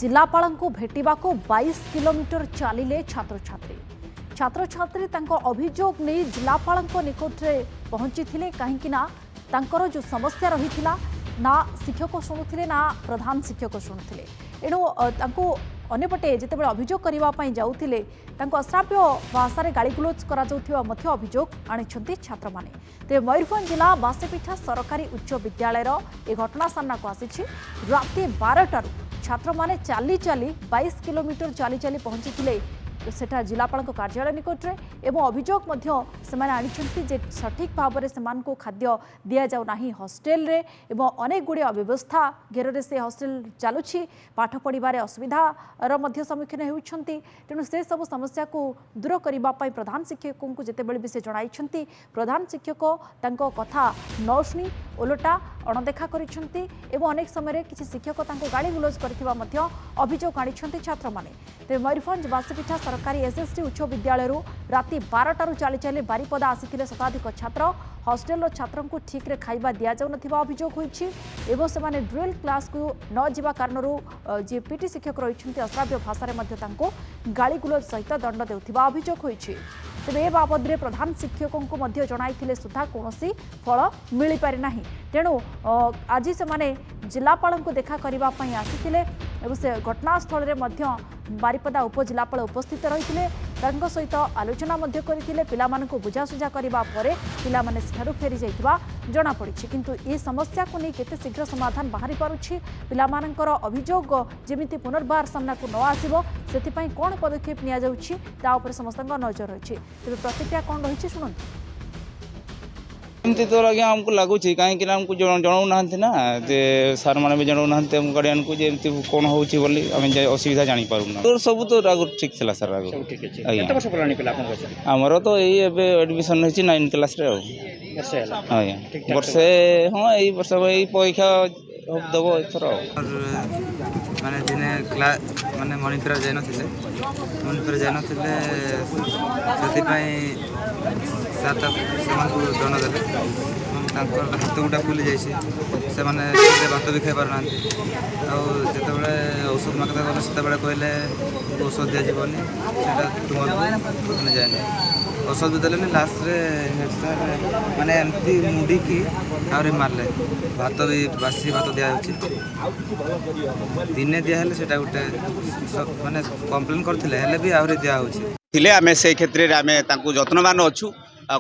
जिलापाल को भेटिबाको 22 किलोमीटर चलिले छात्र छात्री अभियोग नहीं जिलापाल निकट में पहुंची कहीं तांकर जो समस्या रही ना शिक्षक शुणुले ना प्रधान शिक्षक शुणुले एणु अंपटे जिते अभियोग करने जाऊे अश्राव्य भाषा गाड़ीगुलोज कर अभियोग आनी छात्र मैंने तेज मयूरभंज जिला बासेपिठा सरकारी उच्च विद्यालय ए घटना सामना को आसी राति 12 छात्र माने चली 22 किलोमीटर चली पहुंची सेठा जिलापाल कार्यालय निकट में एवं अभियोग आनी सठिक भाव में से खाद्य दि जाऊना हस्टेल रे एवं अनेक गुड़े अव्यवस्था घेर से हस्टेल चलुछि पाठ पढ़ार असुविधार सम्मुखीन होती तेणु से सब समस्या को दूर करने प्रधान शिक्षकों को जिते भी से जन प्रधान शिक्षक कथा न शुणी ओलटा अणदेखा करिसेंती एवं अनेक समय किसी शिक्षक गाड़ी गुलज करथिबा अभियोग आनी छात्र माने तेज मयूरभंज बासेपिठा सरकारी एसएसटी उच्च विद्यालय राति 12 चली चली बारिपदा आसी शताधिक छात्र हस्टेल छात्र को ठीक रे खाइबा दि जाऊन अभियोग होइछि एवं से ड्रिल क्लास को न जिबा कारण जी पीटी शिक्षक रही अश्राव्य भाषा गाड़ी गुलज सहित दंड देउथिबा अभियोग होइछि तेरे ए बाबद में प्रधान शिक्षकों को जनाई सुधा कौन फल मिल पारि ना तेणु आज से जिलापाल को देखा करने आसी से घटनास्थल में बारिपदा उपजिलापाल उपस्थित रही सहित आलोचना करते पिलामानंको बुझासुझा करने पिलामाने सेठारु फेरी जाइथिबा जना पड़ी किंतु ये समस्या को नहीं केते शीघ्र समाधान बाहरी पारुछि पिलामानंकर अभियोग जेमिति पुनर्बार सामना को न आसिबो सेथिपई कोन पदक्षेप निया जाउछि ता ऊपर समस्तक नजर रही तेज प्रतिक्रिया कौन रही शुणु एमती तो आज्ञा आमको लगुच कहीं आमको जनाऊ ना सार मैंने भी जनाऊ ना गार्डियन को कौन होम असुविधा जापारूना तो सब तो आग ठीक था सर आमर तो ये एडमिशन होती 9 क्लास वर्षे हाँ यही वर्ष यही परीक्षा दब एथर माने दिने क्लास माने मणिपुर जाइन सर दंड देले हाथ गुटा फुली जाइए भात भी खाई पारना आते औषध मागता गले से कहले औषध दिजानी तुम जाए औषध भी देले लास्ट हेड सर माने एमती मुड़ी की आरे मारले भात भी बासी भात दि दिने दिहले से गोटे माने कंप्लेन करते भी आहरी दिहे आम से क्षेत्र में जत्नवान अच्छू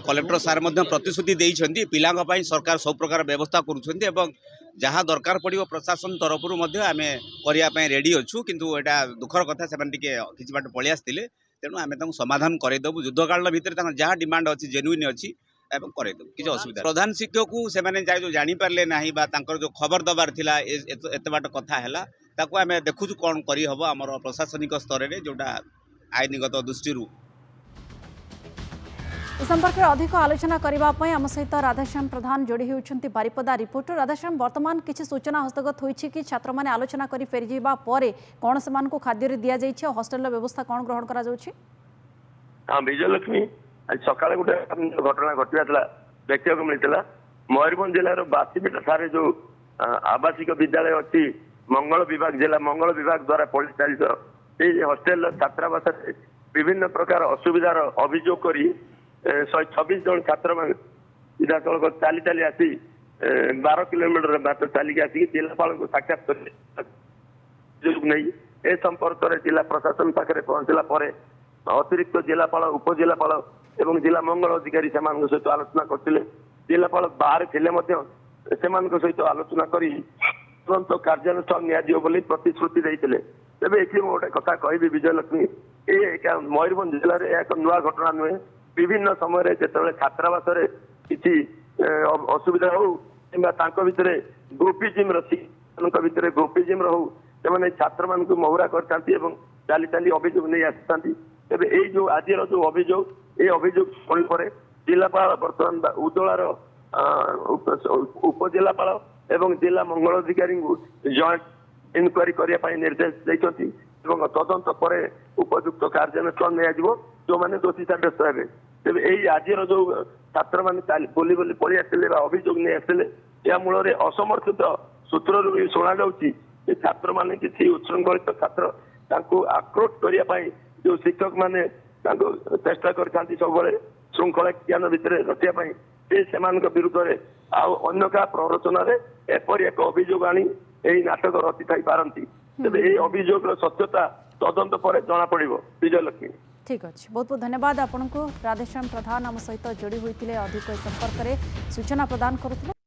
कलेक्टर सार प्रतिश्रुति देइछन्ती पिलांग पई सरकार सब प्रकार व्यवस्था करुछन्ती एवं जहाँ दरकार पड़ो प्रशासन तरफ आम करने रेडी अच्छू किंतु एटा दुखर कथा से किसी बाट पलि आसते तेणु आम समाधान करदेबू युद्धकाल भितर जहाँ डिमांड अच्छी जेन्युइन अच्छी करदेबू किसी असुविधा प्रधान शिक्षक को से जापारे ना जो खबर दबार थिला एत बाट कथा है आम देखुचु कौन करहब आम प्रशासनिक स्तर में जोटा आईनगत दृष्टि संपर्क में अधिक आलोचना करने आम सहित राधाश्याम प्रधान जोड़ी होती बारिपदा रिपोर्टर राधाश्याम वर्तमान किसी सूचना हस्तगत होती कि छात्र मैंने आलोचना कर फेरी जावा कौन से खाद्य दि जाइए हस्टेल व्यवस्था कौन ग्रहण कर विजयलक्ष्मी आज सका गोटे घटना घटा देखा मिलता मयूरभंज जिलार बासीपिठा सारे जो आवासिक विद्यालय अच्छी मंगल विभाग जिला मंगल विभाग द्वारा परिचालित हस्टेल छात्रावास विभिन्न प्रकार असुविधार अभियोग कर 126 जन छात्र सीधा सड़क चली चली आसी 12 किलोमीटर बात चलिकी आसिक जिलापाल को साक्षात नहीं ए संपर्क में जिला प्रशासन पाखे पहुंचला अतिरिक्त जिलापाल उपजिलापाल एवं जिला मंगल अधिकारी से सहित आलोचना करते जिलापाल बाहर थे सहित आलोचना कर तुरंत कार्यानुष्ठान नि प्रतिश्रुति देते तेज ये गोटे कथा कहि विजयलक्ष्मी ये मयूरभंज जिले में एक नुआ घटना नुहे विभिन्न समय जो छात्रावास किसी असुविधा हो भितर ग्रुपिजिम भितर ग्रुपिजिम हो से छात्र मान महुरा कर चली चली अभियोग नहीं आसी तेज ये आज जो अभियोग ये अभियोग शुणी पर जिलापाल बर्तमान उदलार उपजिलापाल एवं जिला मंगल अधिकारी जॉइंट इनक्वारी करने निर्देश देते तदंत पर उपयुक्त कार्यानुष्ठान निया जो मैंने दोषी सब्यस्त हे तेज यही आज जो छात्र मैंने बोली पलि आसते अभियोग नहीं आसते या मूल असमर्थित सूत्र भी शुणा ଯେ ଛାତ୍ରମାନେ କିଛି ଉଚ୍ଛୃଙ୍ଖଳିତ ଛାତ୍ର ତାଙ୍କୁ ଆକ୍ରୋଧ କରିବା ପାଇଁ ଯୋଉ ଶିକ୍ଷକ ମାନେ ତାଙ୍କୁ ଚେଷ୍ଟା କରିଥାନ୍ତି ସବୁବେଳେ ଶୃଙ୍ଖଳା ଜ୍ଞାନ ଭିତରେ ରଖିବା ପାଇଁ ସେ ସେମାନଙ୍କ ବିରୁଦ୍ଧରେ ଆଉ ଅନ୍ୟ କାହା ପ୍ରରୋଚନାରେ ଏପରି ଏକ ଅଭିଯୋଗ ଆଣି ଏହି ନାଟକ ରଚିଥାଇ ପାରନ୍ତି। ତେବେ ଏହି ଅଭିଯୋଗର ସତ୍ୟତା ତଦନ୍ତ ପରେ ଜଣାପଡ଼ିବ। ବିଜୟଲକ୍ଷ୍ମୀ, ठीक अच्छे, बहुत बहुत धन्यवाद आपको। राधेश्याम प्रधान आम सहित जोड़ी होते अधिक संपर्क में सूचना प्रदान करुले।